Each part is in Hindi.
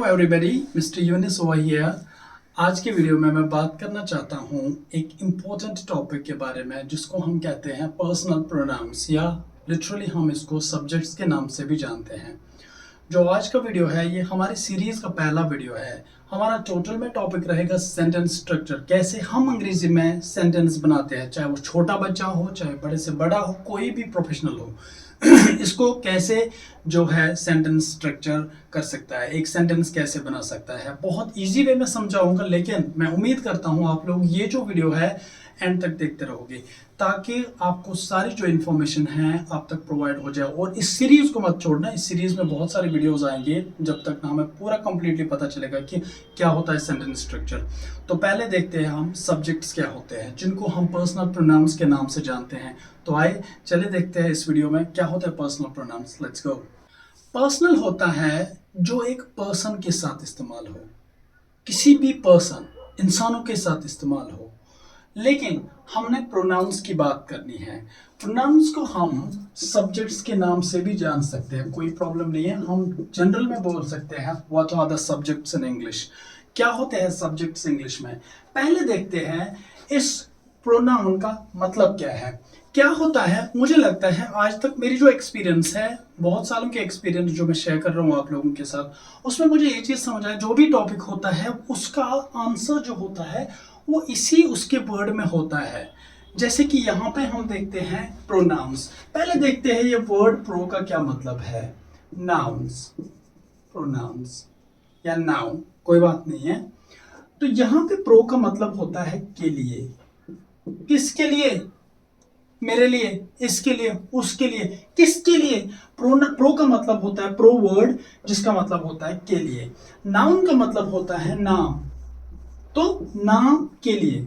Everybody, mister Younis over here. आज के वीडियो में मैं बात करना चाहता हूँ एक इम्पोर्टेंट टॉपिक के बारे में जिसको हम कहते हैं पर्सनल प्रोनाउंस, या लिटरली हम इसको सब्जेक्ट्स के नाम से भी जानते हैं। जो आज का वीडियो है ये हमारी सीरीज का पहला वीडियो है। हमारा टोटल में टॉपिक रहेगा सेंटेंस स्ट्रक्चर, कैसे हम अंग्रेजी में सेंटेंस बनाते हैं, चाहे वो छोटा बच्चा हो चाहे बड़े से बड़ा हो, कोई भी प्रोफेशनल हो इसको कैसे जो है सेंटेंस स्ट्रक्चर कर सकता है, एक सेंटेंस कैसे बना सकता है। बहुत इजी वे में समझाऊंगा, लेकिन मैं उम्मीद करता हूं आप लोग ये जो वीडियो है एंड तक देखते रहोगे ताकि आपको सारी जो इन्फॉर्मेशन है आप तक प्रोवाइड हो जाए। और इस सीरीज को मत छोड़ना, इस सीरीज में बहुत सारे वीडियोस आएंगे जब तक ना हमें पूरा कंप्लीटली पता चलेगा कि क्या होता है सेंटेंस स्ट्रक्चर। तो पहले देखते हैं हम सब्जेक्ट्स क्या होते हैं जिनको हम पर्सनल प्रोनाउंस के नाम से जानते हैं। तो आइए चले देखते हैं इस वीडियो में क्या होता है personal pronouns. Let's go. Personal होता है जो एक पर्सन के साथ इस्तेमाल हो, किसी भी पर्सन, इंसानों के साथ इस्तेमाल हो। लेकिन हमने प्रोनाउंस की बात करनी है। प्रोनाउंस को हम सब्जेक्ट्स के नाम से भी जान सकते हैं, कोई प्रॉब्लम नहीं है। हम जनरल में बोल सकते हैं what are the subjects in English. क्या होते हैं सब्जेक्ट्स इंग्लिश में? पहले देखते हैं इस प्रोनाउन का मतलब क्या है, क्या होता है। मुझे लगता है आज तक मेरी जो एक्सपीरियंस है, बहुत सालों के एक्सपीरियंस जो मैं शेयर कर रहा हूँ आप लोगों के साथ, उसमें मुझे ये चीज़ समझ आया, जो भी टॉपिक होता है उसका आंसर जो होता है वो इसी उसके वर्ड में होता है। जैसे कि यहाँ पे हम देखते हैं प्रोनाउंस। पहले देखते हैं ये वर्ड प्रो का क्या मतलब है। नाउन्स, प्रोनाउंस या नाउन, कोई बात नहीं है। तो यहाँ पे प्रो का मतलब होता है के लिए। किसके लिए? मेरे लिए, इसके लिए, उसके लिए, किसके लिए? प्रो का मतलब होता है प्रो वर्ड, जिसका मतलब होता है के लिए। नाउन का मतलब होता है नाम, तो नाम के लिए।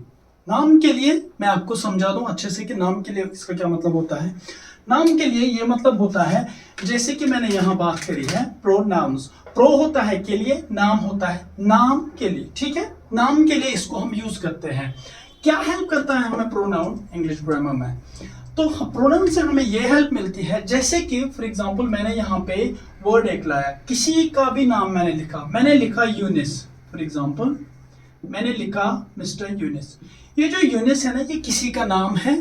नाम के लिए मैं आपको समझा दूं अच्छे से कि नाम के लिए इसका क्या मतलब होता है। नाम के लिए ये मतलब होता है, जैसे कि मैंने यहां बात करी है प्रोनाउंस। प्रो होता है के लिए, नाम होता है नाम के लिए, ठीक है। नाम के लिए इसको हम यूज करते हैं। क्या हेल्प करता है हमें प्रोनाउन इंग्लिश ग्रामर में? तो प्रोनाउन से हमें ये हेल्प मिलती है, जैसे कि फॉर एग्जांपल मैंने यहाँ पे वर्ड एक लाया, किसी का भी नाम मैंने लिखा यूनिस। फॉर एग्जांपल मैंने लिखा मिस्टर यूनिस। ये जो यूनिस है ना, ये किसी का नाम है,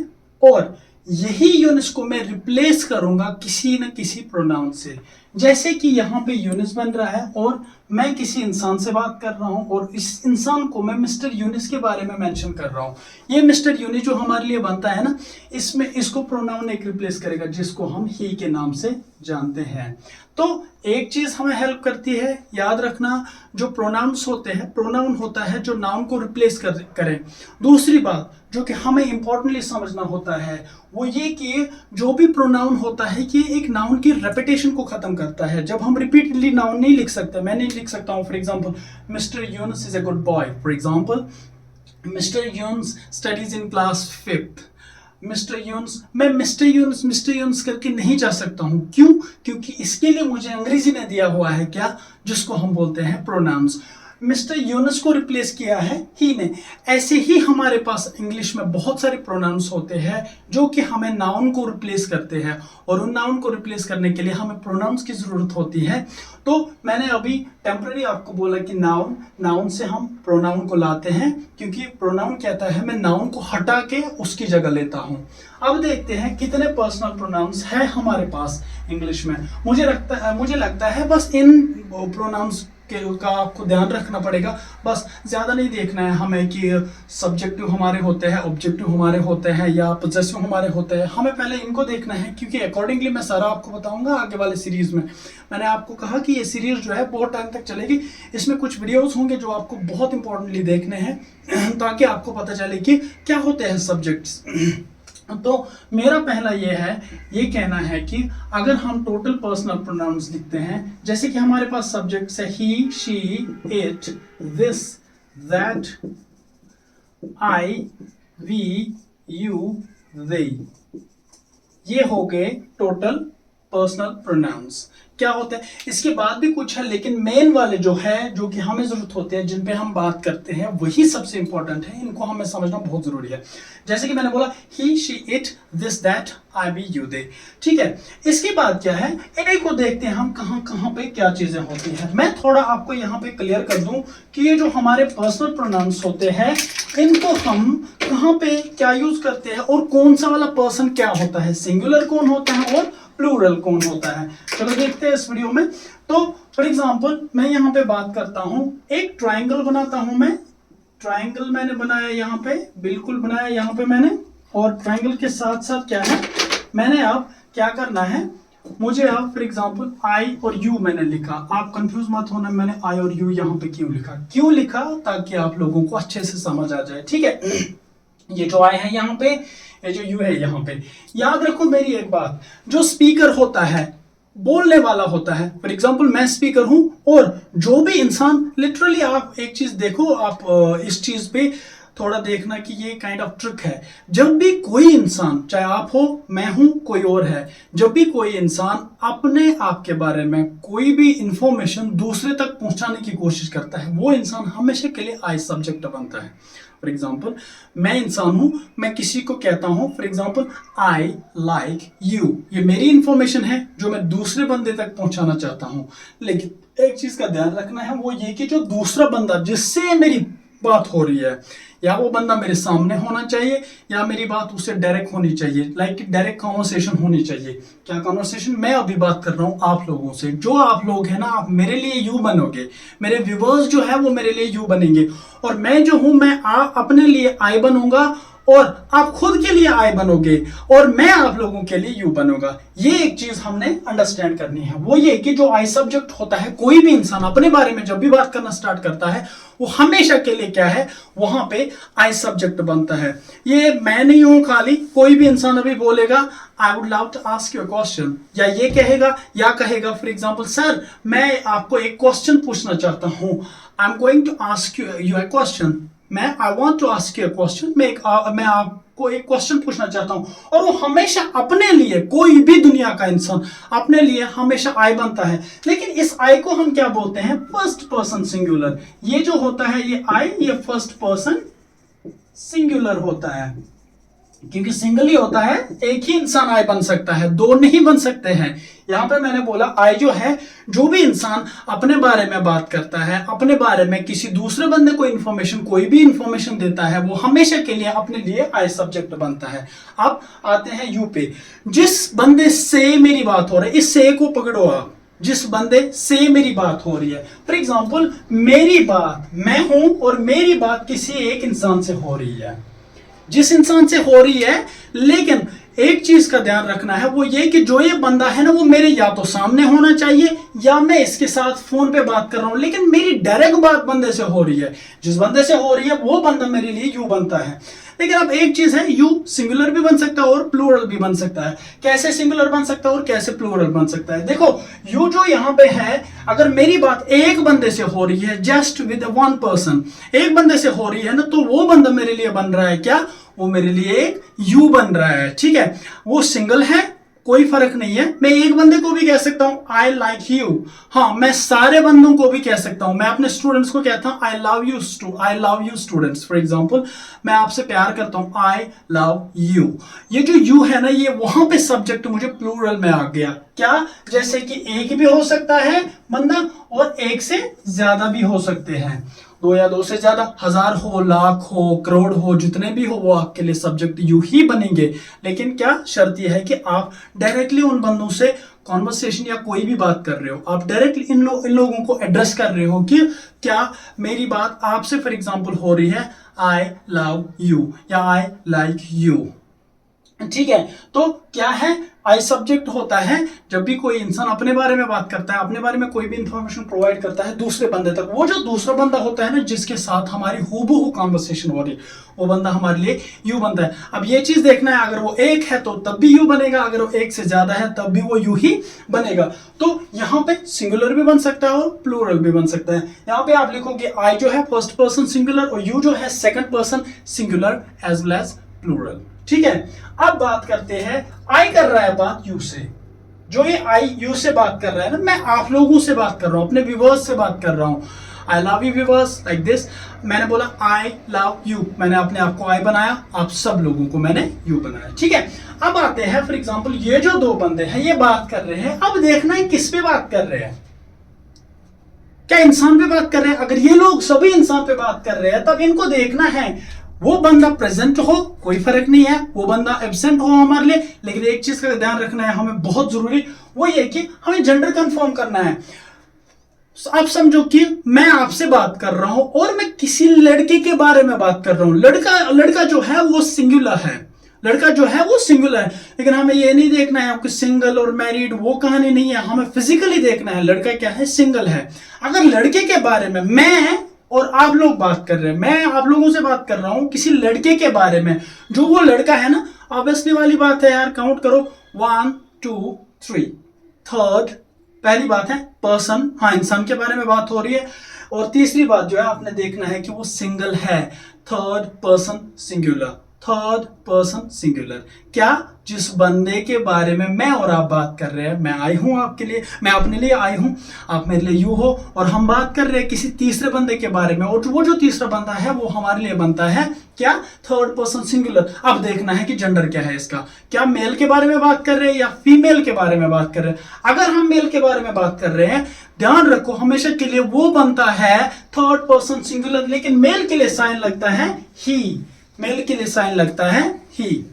और यही यूनिस को मैं रिप्लेस करूंगा किसी न किसी प्रोनाउन से। जैसे कि यहाँ पे यूनिस बन रहा है और मैं किसी इंसान से बात कर रहा हूं, और इस इंसान को मैं मिस्टर यूनिस के बारे में मेंशन कर रहा हूं। ये मिस्टर यूनिस जो हमारे लिए बनता है ना, इसमें इसको प्रोनाउन एक रिप्लेस करेगा जिसको हम ही के नाम से जानते हैं। तो एक चीज हमें हेल्प करती है, याद रखना, जो प्रोनाउंस होते हैं, प्रोनाउन होता है जो नाउन को रिप्लेस करें। दूसरी बात जो कि हमें इंपॉर्टेंटली समझना होता है वो ये कि जो भी प्रोनाउन होता है ये एक नाउन की रेपिटेशन को खत्म करता है। जब हम रिपीटेडली नाउन नहीं लिख सकते, मैं नहीं लिख सकता हूं for example mister Yunus is a good boy, for example mister Yunus studies in class 5th। Mister Yunus करके नहीं जा सकता हूं। क्यों? क्योंकि इसके लिए मुझे अंग्रेजी ने दिया हुआ है क्या, जिसको हम बोलते हैं प्रोनाउंस। मिस्टर यूनुस को रिप्लेस किया है ही ने। ऐसे ही हमारे पास इंग्लिश में बहुत सारे प्रोनाउंस होते हैं जो कि हमें नाउन को रिप्लेस करते हैं, और उन नाउन को रिप्लेस करने के लिए हमें प्रोनाउंस की जरूरत होती है। तो मैंने अभी टेम्पररी आपको बोला कि नाउन से हम प्रोनाउन को लाते हैं, क्योंकि प्रोनाउन कहता है मैं नाउन को हटा के उसकी जगह लेता हूं। अब देखते हैं कितने पर्सनल प्रोनाउंस है हमारे पास इंग्लिश में। मुझे लगता है बस इन प्रोनाउंस का आपको ध्यान रखना पड़ेगा। बस ज्यादा नहीं देखना है हमें कि सब्जेक्टिव हमारे होते हैं, ऑब्जेक्टिव हमारे होते हैं, या पोजेसिव हमारे होते हैं। हमें पहले इनको देखना है, क्योंकि अकॉर्डिंगली मैं सारा आपको बताऊंगा आगे वाले सीरीज में। मैंने आपको कहा कि ये सीरीज जो है बहुत टाइम तक चलेगी। इसमें कुछ वीडियोस होंगे जो आपको बहुत इंपॉर्टेंटली देखने हैं ताकि आपको पता चले कि क्या होते हैं सब्जेक्ट्स। तो मेरा पहला ये कहना है कि अगर हम टोटल पर्सनल प्रोनाउंस लिखते हैं, जैसे कि हमारे पास सब्जेक्ट्स है he, she, it, this, that, I, we, you, they, ये हो गए टोटल पर्सनल प्रोनाउंस क्या होते हैं, इसके बाद भी कुछ है, लेकिन मेन वाले जो है, जो कि हमें जरूरत होते हैं, जिन पे हम बात करते हैं, वही सबसे इंपॉर्टेंट है। इनको हमें समझना बहुत जरूरी है। जैसे कि मैंने बोला he, she, it, this, that, I, we, you, they. ठीक है, इसके बाद क्या है, इन्हीं को देखते हैं हम कहाँ कहाँ पे क्या चीजें होती हैं। मैं थोड़ा आपको यहाँ पे क्लियर कर दूं कि ये जो हमारे पर्सनल प्रोनाउंस होते हैं, इनको हम कहाँ पे क्या यूज करते हैं और कौन सा वाला पर्सन क्या होता है, सिंगुलर कौन होता है और प्लूरल कौन होता है। चलो देखते हैं इस वीडियो में। तो फॉर एग्जांपल मैं यहाँ पे बात करता हूँ, एक ट्रायंगल बनाता हूँ मैं। ट्रायंगल मैंने बनाया यहाँ पे, बिल्कुल बनाया यहाँ पे मैंने। और ट्रायंगल के साथ साथ क्या है, मैंने अब क्या करना है, मुझे अब फॉर एग्जांपल आई और यू मैंने लिखा। आप कंफ्यूज मत होना, मैंने आई और यू यहाँ पे क्यों लिखा, ताकि आप लोगों को अच्छे से समझ आ जाए। ठीक है, ये जो आई है यहाँ पे, ये जो यू है यहाँ पे। याद रखो मेरी एक बात, जो स्पीकर होता है, बोलने वाला होता है, फॉर एग्जांपल मैं स्पीकर हूं, और जो भी इंसान, लिटरली आप एक चीज देखो, आप इस चीज पे थोड़ा देखना कि ये काइंड ऑफ ट्रिक है। जब भी कोई इंसान, चाहे आप हो, मैं हूं, कोई और है, जब भी कोई इंसान अपने आप के बारे में कोई भी इंफॉर्मेशन दूसरे तक पहुंचाने की कोशिश करता है, वो इंसान हमेशा के लिए आई सब्जेक्ट बनता है। फॉर एग्जाम्पल मैं इंसान हूं, मैं किसी को कहता हूं for example I like you, ये मेरी इंफॉर्मेशन है जो मैं दूसरे बंदे तक पहुंचाना चाहता हूं। लेकिन एक चीज का ध्यान रखना है, वो ये कि जो दूसरा बंदा जिससे मेरी बात हो रही है, या वो बंदा मेरे सामने होना चाहिए, या मेरी बात उससे डायरेक्ट होनी चाहिए, लाइक डायरेक्ट कॉन्वर्सेशन होनी चाहिए। क्या कॉन्वर्सेशन, मैं अभी बात कर रहा हूँ आप लोगों से, जो आप लोग हैं ना, आप मेरे लिए यू बनोगे, मेरे व्यूअर्स जो है वो मेरे लिए यू बनेंगे, और मैं जो हूं, मैं अपने लिए आई बनूंगा, और आप खुद के लिए आई बनोगे, और मैं आप लोगों के लिए यू बनूंगा। ये एक चीज हमने अंडरस्टैंड करनी है, वो ये कि जो आई सब्जेक्ट होता है, कोई भी इंसान अपने बारे में जब भी बात करना स्टार्ट करता है, वो हमेशा के लिए क्या है, वहां पे आई सब्जेक्ट बनता है। ये मैं नहीं हूं खाली, कोई भी इंसान अभी बोलेगा I would love to ask you a question, या ये कहेगा, या कहेगा फॉर एग्जाम्पल सर मैं आपको एक क्वेश्चन पूछना चाहता हूं, I am going to ask you a question, मैं I want to ask you a question, मैं आपको एक क्वेश्चन पूछना चाहता हूं। और वो हमेशा अपने लिए, कोई भी दुनिया का इंसान अपने लिए हमेशा आई बनता है। लेकिन इस आई को हम क्या बोलते हैं, फर्स्ट पर्सन सिंगुलर। ये जो होता है ये आई, ये फर्स्ट पर्सन सिंगुलर होता है, क्योंकि सिंगल ही होता है, एक ही इंसान आई बन सकता है, दो नहीं बन सकते हैं। यहां पे मैंने बोला आई जो है, जो भी इंसान अपने बारे में बात करता है, अपने बारे में किसी दूसरे बंदे को इंफॉर्मेशन, कोई भी इंफॉर्मेशन देता है, वो हमेशा के लिए अपने लिए आई सब्जेक्ट बनता है। अब आते हैं यू पे, जिस बंदे से मेरी बात हो रही है, इस से को पकड़ो आप, जिस बंदे से मेरी बात हो रही है। फॉर एग्जाम्पल मेरी बात, मैं हूं और मेरी बात किसी एक इंसान से हो रही है, जिस इंसान से हो रही है, लेकिन एक चीज का ध्यान रखना है, वो ये कि जो ये बंदा है ना, वो मेरे या तो सामने होना चाहिए, या मैं इसके साथ फोन पे बात कर रहा हूं, लेकिन मेरी डायरेक्ट बात बंदे से हो रही है। जिस बंदे से हो रही है वो बंदा मेरे लिए यू बनता है। लेकिन अब एक चीज है, यू सिंगुलर भी बन सकता है और प्लूरल भी बन सकता है। कैसे सिंगुलर बन सकता है और कैसे प्लूरल बन सकता है, देखो यू जो यहाँ पे है, अगर मेरी बात एक बंदे से हो रही है, जस्ट विद वन पर्सन, एक बंदे से हो रही है ना, तो वो बंदा मेरे लिए बन रहा है क्या, वो मेरे लिए एक यू बन रहा है। ठीक है, वो सिंगल है, कोई फर्क नहीं है। मैं एक बंदे को भी कह सकता हूं आई लाइक यू, हाँ मैं सारे बंदों को भी कह सकता हूं। मैं अपने स्टूडेंट्स को कहता हूं I love you students. For example मैं आपसे प्यार करता हूं, आई लव यू। ये जो यू है ना, ये वहां पे सब्जेक्ट मुझे प्लूरल में आ गया। क्या, जैसे कि एक भी हो सकता है बंदा और एक से ज्यादा भी हो सकते हैं, दो या दो से ज्यादा, हजार हो, लाख हो, करोड़ हो, जितने भी हो, वो आपके लिए सब्जेक्ट यू ही बनेंगे। लेकिन क्या शर्त यह है कि आप डायरेक्टली उन बंदों से कॉन्वर्सेशन या कोई भी बात कर रहे हो, आप डायरेक्टली इन लोगों को एड्रेस कर रहे हो कि क्या मेरी बात आपसे फॉर एग्जांपल हो रही है, आई लव यू या आई लाइक यू। ठीक है, तो क्या है, आई सब्जेक्ट होता है जब भी कोई इंसान अपने बारे में बात करता है, अपने बारे में कोई भी इंफॉर्मेशन प्रोवाइड करता है दूसरे बंदे तक, वो जो दूसरा बंदा होता है ना, जिसके साथ हमारी हूबहू कॉन्वर्सेशन हो रही है, वो बंदा हमारे लिए यू बनता है। अब ये चीज देखना है, अगर वो एक है तो तब भी यू बनेगा, अगर वो एक से ज्यादा है तब भी वो यू ही बनेगा। तो यहाँ पे सिंगुलर भी बन सकता है और प्लूरल भी बन सकता है। यहाँ पे आप लिखोगे आई जो है फर्स्ट पर्सन सिंगुलर और यू जो है second person singular as well as plural. ठीक है, अब बात करते हैं, आई कर रहा है बात यू से, जो ये आई यू से बात कर रहा है ना, मैं आप लोगों से बात कर रहा हूँ, अपने व्यूअर्स से बात कर रहा हूँ। I love you viewers, like this. मैंने बोला आई लव यू, मैंने अपने आप को आई बनाया, आप सब लोगों को मैंने यू बनाया, ठीक है। अब आते हैं फॉर एग्जाम्पल, ये जो दो बंदे हैं ये बात कर रहे हैं, अब देखना है किस पे बात कर रहे हैं, क्या इंसान पे बात कर रहे हैं। अगर ये लोग सभी इंसान पे बात कर रहे हैं तब इनको देखना है वो बंदा प्रेजेंट हो, कोई फर्क नहीं है, वो बंदा एब्सेंट हो हमारे लिए, लेकिन एक चीज का ध्यान रखना है हमें बहुत जरूरी, वो ये कि हमें जेंडर कंफर्म करना है। आप समझो कि मैं आपसे बात कर रहा हूं और मैं किसी लड़के के बारे में बात कर रहा हूं, लड़का जो है वो सिंगुलर है, लड़का जो है वो सिंगुलर है, लेकिन हमें ये नहीं देखना है कि सिंगल और मैरिड, वो कहानी नहीं है, हमें फिजिकली देखना है लड़का क्या है, सिंगल है। अगर लड़के के बारे में मैं और आप लोग बात कर रहे हैं, मैं आप लोगों से बात कर रहा हूं किसी लड़के के बारे में, जो वो लड़का है ना, ऑब्वियसली वाली बात है यार, काउंट करो 1 2 3, थर्ड, पहली बात है पर्सन, हाँ इंसान के बारे में बात हो रही है, और तीसरी बात जो है आपने देखना है कि वो सिंगल है, third person singular, third person singular. क्या, जिस बंदे के बारे में मैं और आप बात कर रहे हैं, मैं आई हूं आपके लिए, मैं अपने लिए आई हूं, आप मेरे लिए यू हो, और हम बात कर रहे हैं किसी तीसरे बंदे के बारे में, और वो जो तीसरा बंदा है वो हमारे लिए बनता है क्या, थर्ड पर्सन सिंगुलर। अब देखना है कि जेंडर क्या है इसका, क्या मेल के बारे में बात कर रहे हैं या फीमेल के बारे में बात कर रहे हैं। अगर हम मेल के बारे में बात कर रहे हैं, ध्यान रखो हमेशा के लिए वो बनता है थर्ड पर्सन सिंगुलर, लेकिन मेल के लिए साइन लगता है ही, मेल के लिए साइन लगता है ही।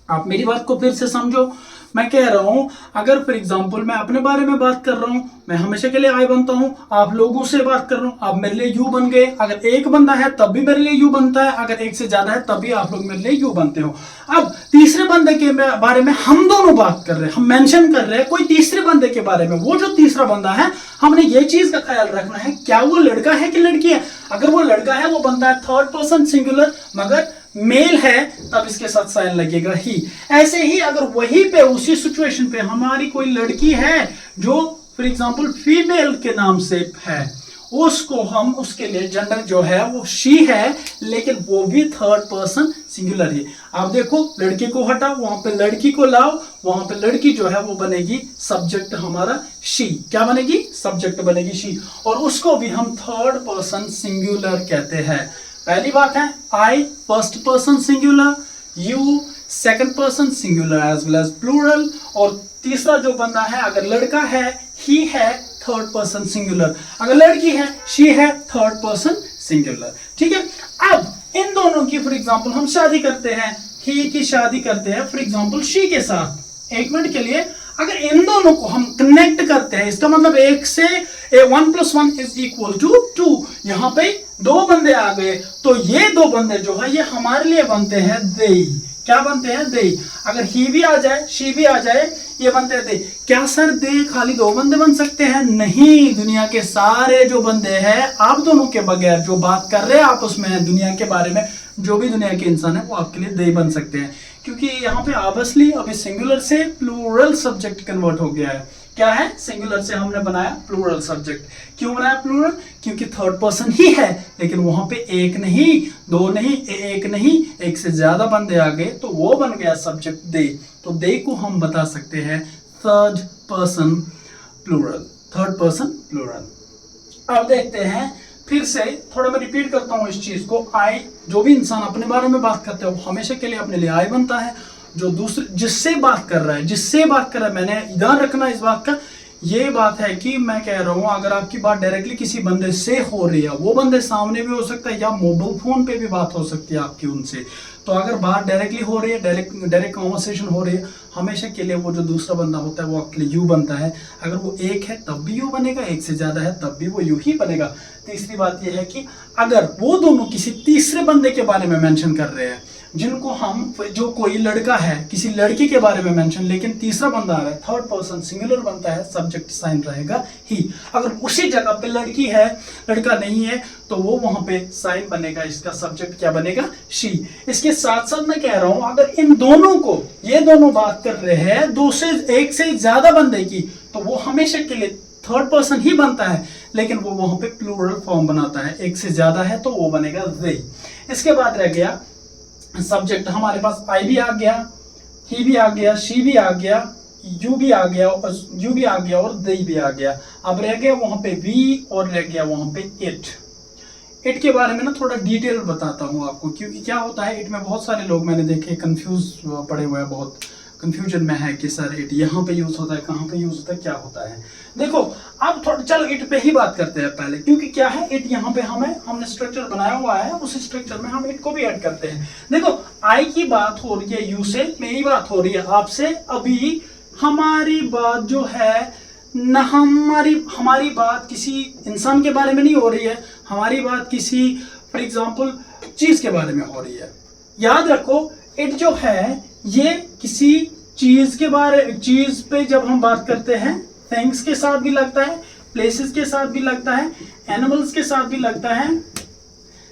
आप मेरी बात को फिर से समझो, मैं कह रहा हूं अगर फॉर एग्जांपल मैं अपने बारे में बात कर रहा हूं, मैं हमेशा के लिए आई बनता हूं, आप लोगों से बात कर रहा हूं, आप मेरे लिए यू बन गए। अगर एक बंदा है तब भी मेरे लिए यू बनता है, अगर एक से ज्यादा है तब भी आप लोग मेरे लिए यू बनते हो। अब तीसरे बंदे के बारे में हम दोनों बात कर रहे हैं, हम मेंशन कर रहे हैं कोई तीसरे बंदे के बारे में, वो जो तीसरा बंदा है हमने ये चीज का ख्याल रखना है क्या वो लड़का है कि लड़की है। अगर वो लड़का है वो बनता है थर्ड पर्सन सिंगुलर, मगर मेल है तब इसके साथ साइन लगेगा ही। ऐसे ही अगर वहीं पे उसी सिचुएशन पे हमारी कोई लड़की है जो फॉर एग्जांपल फीमेल के नाम से है, उसको हम उसके लिए जेंडर जो है वो शी है, लेकिन वो भी थर्ड पर्सन सिंगुलर है। आप देखो लड़के को हटाओ, वहां पे लड़की को लाओ, वहां पे लड़की जो है वो बनेगी सब्जेक्ट हमारा शी, क्या बनेगी, सब्जेक्ट बनेगी शी, और उसको भी हम थर्ड पर्सन सिंगुलर कहते हैं। पहली बात है I first person singular, you second person singular as well as plural, और तीसरा जो बंदा है अगर लड़का है ही है थर्ड पर्सन सिंगुलर, अगर लड़की है शी है थर्ड पर्सन सिंगुलर, ठीक है। अब इन दोनों की फॉर एग्जांपल हम शादी करते हैं, ही की शादी करते हैं फॉर एग्जांपल शी के साथ। एक मिनट के लिए अगर इन दोनों को हम कनेक्ट करते हैं, इसका मतलब एक से 1 + 1 = 2, यहां पे दो बंदे आ गए, तो ये दो बंदे जो है ये हमारे लिए बनते हैं दे, क्या बनते हैं दे। अगर ही भी आ जाए शी भी आ जाए ये बनते हैं दे। क्या सर दे खाली दो बंदे बन सकते हैं? नहीं, दुनिया के सारे जो बंदे हैं आप दोनों के बगैर जो बात कर रहे हैं आपस में दुनिया के बारे में, जो भी दुनिया के इंसान है वो आपके लिए दे बन सकते हैं, क्योंकि यहाँ पे ऑब्वियसली अभी सिंगुलर से प्लूरल सब्जेक्ट कन्वर्ट हो गया है। क्या है, सिंगुलर से हमने बनाया प्लूरल सब्जेक्ट। क्यों बनाया प्लूरल? क्योंकि थर्ड पर्सन ही है, लेकिन वहां पे एक नहीं, दो नहीं, एक नहीं, एक से ज्यादा बंदे आ गए तो वो बन गया सब्जेक्ट दे। तो दे को हम बता सकते हैं third person plural, third person plural. अब देखते हैं फिर से, थोड़ा मैं रिपीट करता हूं इस चीज को। आई, जो भी इंसान अपने बारे में बात करते हैं वो हमेशा के लिए अपने लिए आई बनता है। जो दूसरे जिससे बात कर रहा है, मैंने ध्यान रखना इस बात का, ये बात है कि मैं कह रहा हूं अगर आपकी बात डायरेक्टली किसी बंदे से हो रही है, वो बंदे सामने भी हो सकता है या मोबाइल फोन पे भी बात हो सकती है आपकी उनसे, तो अगर बात डायरेक्टली हो रही है, डायरेक्ट कॉन्वर्सेशन हो रही है, हमेशा के लिए वो जो दूसरा बंदा होता है वो आपके लिए यू बनता है। अगर वो एक है तब भी यू बनेगा, एक से ज्यादा है तब भी वो यू ही बनेगा। तीसरी बात यह है कि अगर वो दोनों किसी तीसरे बंदे के बारे में मेंशन कर रहे हैं, जिनको हम, जो कोई लड़का है किसी लड़की के बारे में मेंशन, लेकिन तीसरा बंदा आ रहा है, थर्ड पर्सन सिंगुलर बनता है, सब्जेक्ट साइन रहेगा ही। अगर उसी जगह पे लड़की है, लड़का नहीं है, तो वो वहां पे साइन बनेगा, इसका सब्जेक्ट क्या बनेगा, शी। इसके साथ साथ मैं कह रहा हूं अगर इन दोनों को, ये दोनों बात कर रहे हैं दो से एक से ज्यादा बंदे की, तो वो हमेशा के लिए थर्ड पर्सन ही बनता है, लेकिन वो वहां पे प्लूरल फॉर्म बनाता है। एक से ज्यादा है तो वो बनेगा दे। इसके बाद रह गया सब्जेक्ट। हमारे पास आई भी आ गया, ही भी आ गया, शी भी आ गया, यू भी आ गया और यू भी आ गया और दे भी आ गया। अब रह गया वहां पे वी और रह गया वहां पे इट। इट के बारे में ना थोड़ा डिटेल बताता हूँ आपको, क्योंकि क्या होता है इट में बहुत सारे लोग मैंने देखे कंफ्यूज पड़े हुए हैं, बहुत कंफ्यूजन में है कि सर इट यहाँ पे यूज होता है, कहाँ पे यूज होता है, क्या होता है। देखो अब थोड़ा चलो इट पे ही बात करते हैं पहले, क्योंकि क्या है इट यहाँ पे हमने स्ट्रक्चर बनाया हुआ है, उस स्ट्रक्चर में हम इट को भी ऐड करते हैं। देखो आई की बात हो रही है यू से, मेरी बात हो रही है आपसे, अभी हमारी बात जो है न हमारी बात किसी इंसान के बारे में नहीं हो रही है, हमारी बात किसी फॉर एग्जांपल चीज के बारे में हो रही है। याद रखो इट जो है ये किसी चीज के बारे, चीज पे जब हम बात करते हैं थिंग्स के साथ भी लगता है, प्लेसेस के साथ भी लगता है, एनिमल्स के साथ भी लगता है,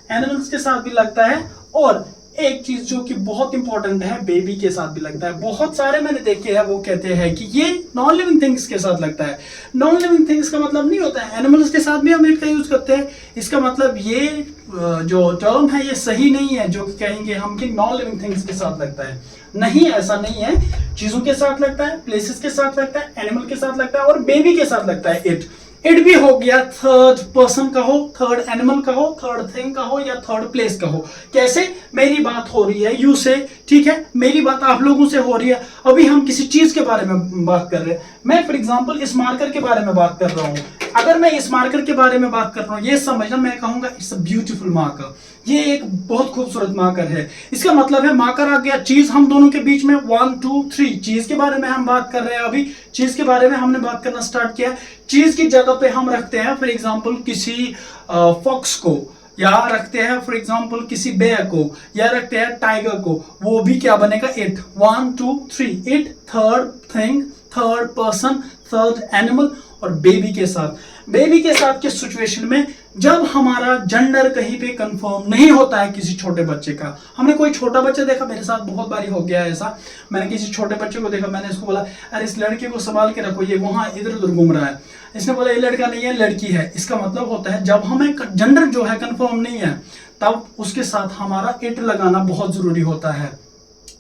एनिमल्स के साथ भी लगता है, और एक चीज जो कि बहुत इंपॉर्टेंट है बेबी के साथ भी लगता है। बहुत सारे मैंने देखे हैं वो कहते हैं कि ये नॉन लिविंग थिंग्स के साथ लगता है। नॉन लिविंग थिंग्स का मतलब नहीं होता है एनिमल्स के साथ भी हम इट का यूज करते हैं। इसका मतलब ये जो टर्म है ये सही नहीं है जो कि कहेंगे हम कि नॉन लिविंग थिंग्स के साथ लगता है। नहीं, ऐसा नहीं है। चीजों के साथ लगता है, प्लेसेस के साथ लगता है, एनिमल के साथ लगता है और बेबी के साथ लगता है इट। इट भी हो गया थर्ड पर्सन कहो, थर्ड एनिमल कहो, थर्ड थिंग कहो या थर्ड प्लेस कहो। कैसे? मेरी बात हो रही है यू से, ठीक है, मेरी बात आप लोगों से हो रही है, अभी हम किसी चीज के बारे में बात कर रहे हैं। मैं फॉर एग्जांपल इस मार्कर के बारे में बात कर रहा हूं। अगर मैं इस मार्कर के बारे में बात कर रहा हूं, ये समझना, मैं कहूंगा इट्स अ ब्यूटीफुल मार्कर, ये एक बहुत खूबसूरत मार्कर है। इसका मतलब है मार्कर आ गया, चीज हम दोनों के बीच में 1 2 3 चीज के बारे में हम बात कर रहे हैं। अभी चीज के बारे में हमने बात करना स्टार्ट किया। चीज की जगह पे हम रखते हैं फॉर एग्जांपल किसी फॉक्स को, या रखते हैं फॉर एग्जांपल किसी बेयर को, या रखते हैं टाइगर को, वो भी क्या बनेगा it. 1 2 3 it, third thing, third person, third animal और बेबी के साथ। बेबी के साथ के सिचुएशन में जब हमारा जेंडर कहीं पे कंफर्म नहीं होता है किसी छोटे बच्चे का। हमने कोई छोटा बच्चा देखा, मेरे साथ बहुत बारी हो गया है ऐसा, मैंने किसी छोटे बच्चे को देखा, मैंने इसको बोला अरे इस लड़के को संभाल के रखो, ये वहां इधर उधर घूम रहा है। इसने बोला ये लड़का नहीं है लड़की है। इसका मतलब होता है जब हमें जेंडर जो है कंफर्म नहीं है तब उसके साथ हमारा इट लगाना बहुत जरूरी होता है।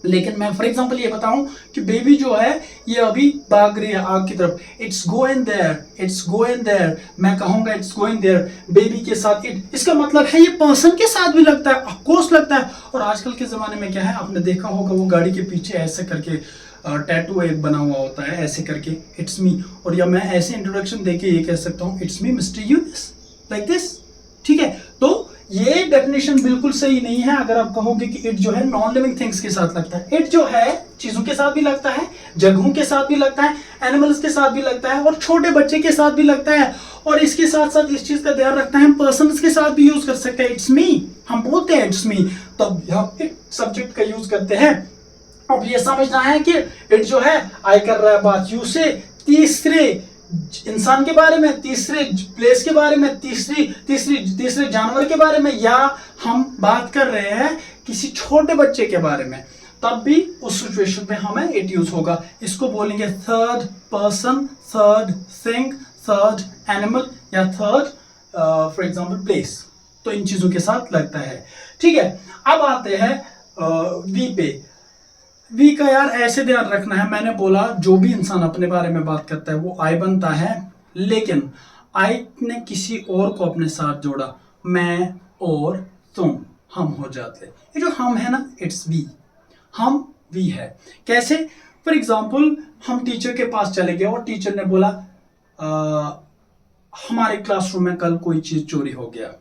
लेकिन मैं फॉर एग्जांपल ये बताऊं कि बेबी जो है ये अभी भाग रही है आग की तरफ, it's going there, it's going there, मैं कहूंगा इट्स गोइंग देयर बेबी के साथ इट। इसका मतलब है ये पर्सन के साथ भी लगता है, ऑफ कोर्स लगता है। और आजकल के जमाने में क्या है, आपने देखा होगा वो गाड़ी के पीछे ऐसे करके टैटू एक बना हुआ होता है ऐसे करके, इट्स मी, और या मैं ऐसे इंट्रोडक्शन देके ये कह सकता हूँ it's me mister Younis, like this, ठीक है। तो ये डेफिनेशन बिल्कुल सही नहीं है अगर आप कहोगे कि इट जो है नॉन लिविंग थिंग्स के साथ लगता है। इट जो है चीजों के साथ भी लगता है, जगहों के साथ भी लगता है, एनिमल्स के साथ भी लगता है और छोटे बच्चे के साथ भी लगता है। और इसके साथ साथ इस चीज का ध्यान रखना है, हम पर्सन्स के साथ भी यूज कर सकते हैं। इट्स मी, हम बोलते हैं इट्स मी, तब हम इट सब्जेक्ट का यूज करते हैं। अब ये समझना है कि इट जो है आई कर रहा है बात यू से, तीसरे इंसान के बारे में, तीसरे प्लेस के बारे में, तीसरे जानवर के बारे में, या हम बात कर रहे हैं किसी छोटे बच्चे के बारे में, तब भी उस सिचुएशन में हमें इट यूज होगा। इसको बोलेंगे third person, third thing, third animal या थर्ड फॉर एग्जांपल प्लेस। तो इन चीजों के साथ लगता है, ठीक है। अब आते हैं वी पे। वी का यार ऐसे ध्यान रखना है, मैंने बोला जो भी इंसान अपने बारे में बात करता है वो आई बनता है, लेकिन आई ने किसी और को अपने साथ जोड़ा, मैं और तुम, हम हो जाते। ये जो हम है ना, इट्स वी, हम वी है। कैसे? फॉर एग्जाम्पल हम टीचर के पास चले गए और टीचर ने बोला हमारे क्लासरूम में कल कोई चीज चोरी हो गया।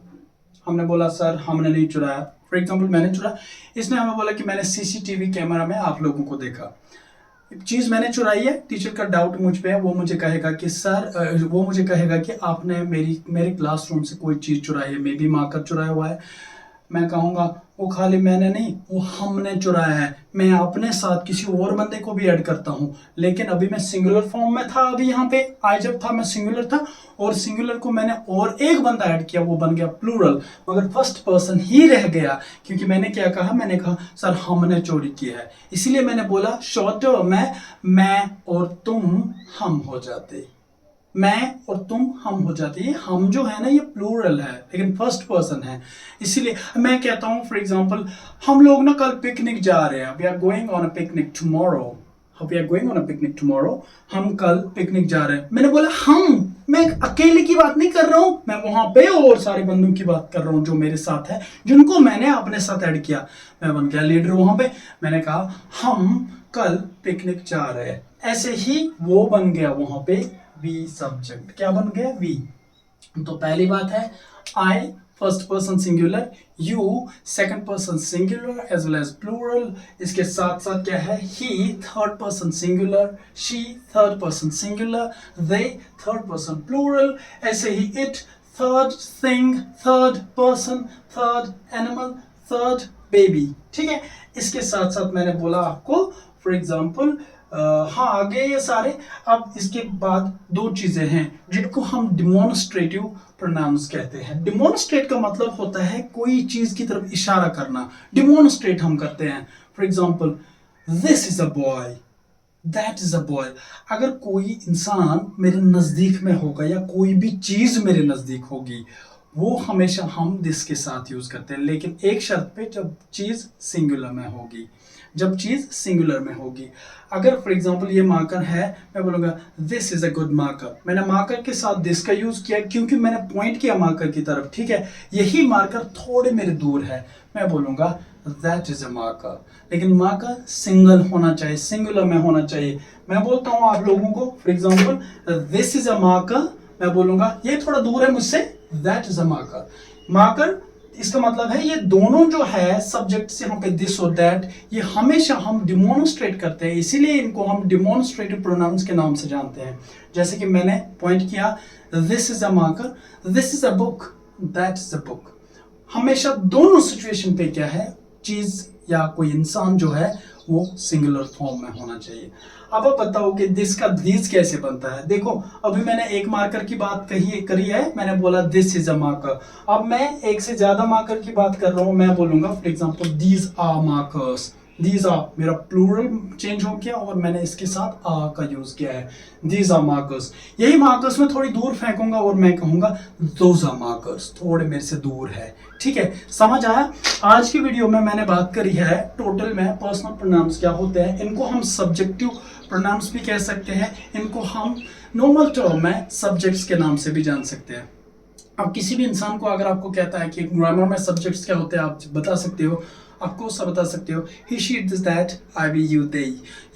हमने बोला सर हमने नहीं चुराया, फॉर एग्जाम्पल मैंने चुरा। इसने हमें बोला कि मैंने सीसीटीवी कैमरा में आप लोगों को देखा, चीज मैंने चुराई है। टीचर का डाउट मुझ पे है, वो मुझे कहेगा कि सर, वो मुझे कहेगा कि आपने मेरे क्लासरूम से कोई चीज चुराई है, मे बी मार्कर चुराया हुआ है। मैं कहूंगा वो खाली मैंने नहीं, वो हमने चुराया है। मैं अपने साथ किसी और बंदे को भी ऐड करता हूं, लेकिन अभी मैं सिंगुलर फॉर्म में था। अभी यहाँ पे आई जब था मैं सिंगुलर था, और सिंगुलर को मैंने और एक बंदा ऐड किया, वो बन गया प्लूरल, मगर फर्स्ट पर्सन ही रह गया। क्योंकि मैंने क्या कहा, मैंने कहा सर हमने चोरी की है, इसीलिए मैंने बोला शॉर्ट टर्म में मैं और तुम हम हो जाते, मैं और तुम हम हो जाते। ये हम जो है ना ये प्लूरल है, लेकिन फर्स्ट पर्सन है। इसीलिए मैं कहता हूं फॉर एग्जांपल हम लोग ना कल पिकनिक जा रहे हैं, we are going on a picnic tomorrow. We are going on a picnic tomorrow, हम कल पिकनिक जा रहे हैं। मैंने बोला हम, मैं अकेले की बात नहीं कर रहा हूं, मैं वहां पे और सारे बंदों की बात कर रहा हूं जो मेरे साथ है, जिनको मैंने अपने साथ ऐड किया। मैं बन गया लीडर वहां पे। मैंने कहा हम कल पिकनिक जा रहे हैं, ऐसे ही वो बन गया वहां पे वी सब्जेक्ट। क्या बन गया? वी। तो पहली बात है I first person singular, you second person singular as well as plural. इसके साथ साथ क्या है? He third person singular, she third person singular, they third person plural. ऐसे ही it third thing, third person, third animal, third baby. ठीक है, इसके साथ साथ मैंने बोला आपको फॉर एग्जाम्पल हाँ आगे ये सारे। अब इसके बाद दो चीजें हैं जिनको हम डिमोन्स्ट्रेटिव प्रोनाउंस कहते हैं। डिमोन्स्ट्रेट का मतलब होता है कोई चीज की तरफ इशारा करना। डिमोन्स्ट्रेट हम करते हैं, for example this is a boy, that is a boy. अगर कोई इंसान मेरे नजदीक में होगा या कोई भी चीज मेरे नजदीक होगी, वो हमेशा हम दिस के साथ यूज करते हैं, लेकिन एक शर्त पे, जब चीज सिंगुलर में होगी। जब चीज सिंगुलर में होगी। अगर फॉर एग्जांपल ये मार्कर है, मैं बोलूंगा this is a good marker. मैंने मार्कर के साथ दिस का यूज किया क्योंकि मैंने पॉइंट किया मार्कर की तरफ। ठीक है, यही मार्कर थोड़े मेरे दूर है, मैं बोलूंगा दैट इज अ मार्कर। लेकिन मार्कर सिंगल होना चाहिए, सिंगुलर में होना चाहिए। मैं बोलता हूं आप लोगों को for example this is a marker, मैं बोलूंगा ये थोड़ा दूर है मुझसे, that is a marker. Marker इसका मतलब है ये दोनों जो है सब्जेक्ट से यहाँ पे दिस और दैट, ये हमेशा हम डिमोन्स्ट्रेट करते हैं, इसीलिए इनको हम डिमोन्स्ट्रेटिव प्रोनाउंस के नाम से जानते हैं। जैसे कि मैंने पॉइंट किया this is a marker, this is a book, that is a book. हमेशा दोनों सिचुएशन पे क्या है, चीज या कोई इंसान जो है वो सिंगुलर फॉर्म में होना चाहिए। अब आप बताओ कि दिस का दिस कैसे बनता है। देखो अभी मैंने एक मार्कर की बात करी है, मैंने बोला दिस इज अ मार्कर। अब मैं एक से ज्यादा मार्कर की बात कर रहा हूं, मैं बोलूंगा for example these are markers. These are, मेरा प्लूरल चेंज हो गया और मैंने इसके साथ आ का यूज किया है, दीज आर मार्कर्स। यही मार्कर्स में थोड़ी दूर फेंकूंगा और मैं कहूंगा दोज आर मार्कर्स, थोड़े मेरे से दूर है। ठीक है, समझ आया? आज की वीडियो में मैंने बात करी है टोटल में पर्सनल प्रोनाउंस क्या होते हैं। इनको हम सब्जेक्टिव प्रोनाउंस भी कह सकते हैं, इनको हम नॉर्मल टर्म में सब्जेक्ट्स के नाम से भी जान सकते हैं। अब किसी भी इंसान को अगर आपको कहता है कि ग्रामर में सब्जेक्ट्स क्या होते हैं, आप बता सकते हो, आपको सब बता सकते हो, he she this that I we you they.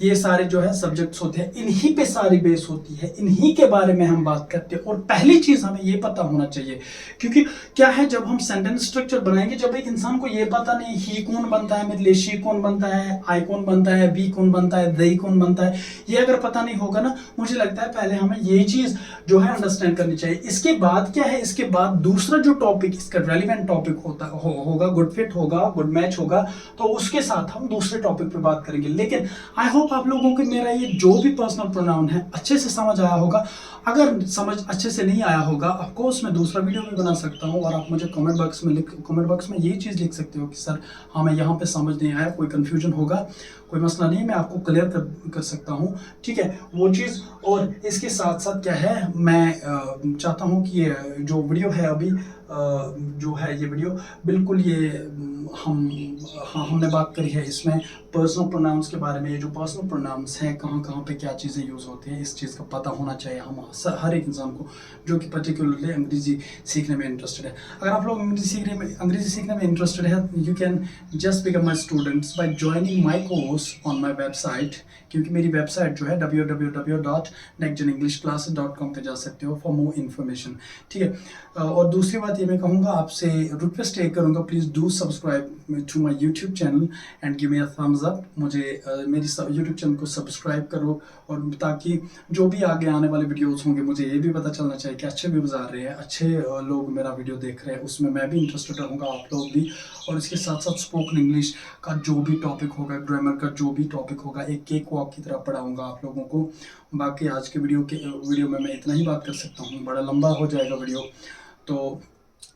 ये सारे जो है सब्जेक्ट्स होते हैं, इन्हीं पे सारी बेस होती है, इन्हीं के बारे में हम बात करते हैं। और पहली चीज हमें ये पता होना चाहिए, क्योंकि क्या है जब हम सेंटेंस स्ट्रक्चर बनाएंगे, जब एक इंसान को ये पता नहीं ही कौन बनता है मेरे लिए, शी कौन बनता है, आई कौन बनता है, वी कौन बनता है, दे कौन बनता है, ये अगर पता नहीं होगा ना, मुझे लगता है पहले हमें ये चीज जो है अंडरस्टैंड करनी चाहिए। इसके बाद क्या है, इसके बाद दूसरा जो टॉपिक इसका रेलिवेंट टॉपिक होगा, गुड फिट होगा, गुड मैच होगा, तो उसके साथ हम दूसरे टॉपिक पे बात करेंगे। लेकिन आई होप आप लोगों को मेरा ये जो भी पर्सनल प्रोनाउन है अच्छे से समझ आया होगा। अगर समझ अच्छे से नहीं आया होगा, ऑफ कोर्स मैं दूसरा वीडियो भी बना सकता हूँ और आप मुझे कमेंट बॉक्स में ये चीज़ लिख सकते हो कि सर हमें यहाँ पे समझ नहीं आया, कोई कंफ्यूजन होगा, कोई मसला नहीं, मैं आपको क्लियर कर सकता हूँ। ठीक है, वो चीज़। और इसके साथ साथ क्या है, मैं चाहता हूँ कि ये जो वीडियो है अभी जो है ये वीडियो बिल्कुल ये हमने बात करी है इसमें पर्सनल प्रोनाउंस के बारे में। ये जो पर्सनल प्रोनाउंस हैं कहाँ कहाँ पे क्या चीज़ें यूज़ होती हैं, इस चीज़ का पता होना चाहिए हम हर एक इंसान को जो कि पर्टिकुलरली अंग्रेजी सीखने में इंटरेस्टेड है। अगर आप लोग अंग्रेजी सीखने में इंटरेस्टेड है, you can just become my students by joining my course on my website. क्योंकि मेरी वेबसाइट जो है www.nextgenenglishclasses.com पे जा सकते हो फॉर मोर इन्फॉर्मेशन। ठीक है, और दूसरी बात ये मैं कहूँगा, आपसे रिक्वेस्ट ये करूँगा, please do subscribe to my YouTube channel and give me a thumbs up. मुझे मेरी यूट्यूब चैनल को सब्सक्राइब करो, और ताकि जो भी आगे आने वाले वीडियोस होंगे मुझे ये भी पता चलना चाहिए कि अच्छे व्यूज़ आ रहे हैं, अच्छे लोग मेरा वीडियो देख रहे हैं, उसमें मैं भी इंटरेस्टेड रहूँगा, आप लोग भी। और इसके साथ साथ स्पोकन इंग्लिश का जो भी टॉपिक होगा, ग्रामर का जो भी टॉपिक होगा, एक केक वॉक की तरह पढ़ाऊँगा आप लोगों को। बाकी आज के वीडियो में मैं इतना ही बात कर सकता हूँ, बड़ा लंबा हो जाएगा वीडियो। तो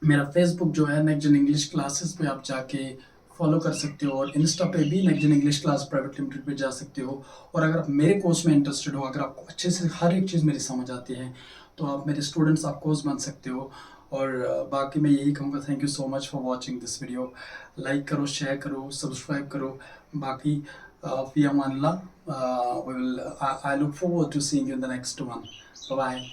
मेरा फेसबुक जो है नेक्स्ट जेन इंग्लिश क्लासेस पे आप जाके फॉलो कर सकते हो, और इंस्टा पे भी Next Gen English Class Private Limited पे जा सकते हो। और अगर आप मेरे कोर्स में इंटरेस्टेड हो, अगर आपको अच्छे से हर एक चीज़ मेरी समझ आती है, तो आप मेरे स्टूडेंट्स, आप कोर्स बन सकते हो। और बाकी मैं यही कहूँगा, thank you so much for watching this video. Like करो, शेयर करो, सब्सक्राइब करो। बाकी Fi amanillah. I look forward to seeing you in the next one. Bye bye.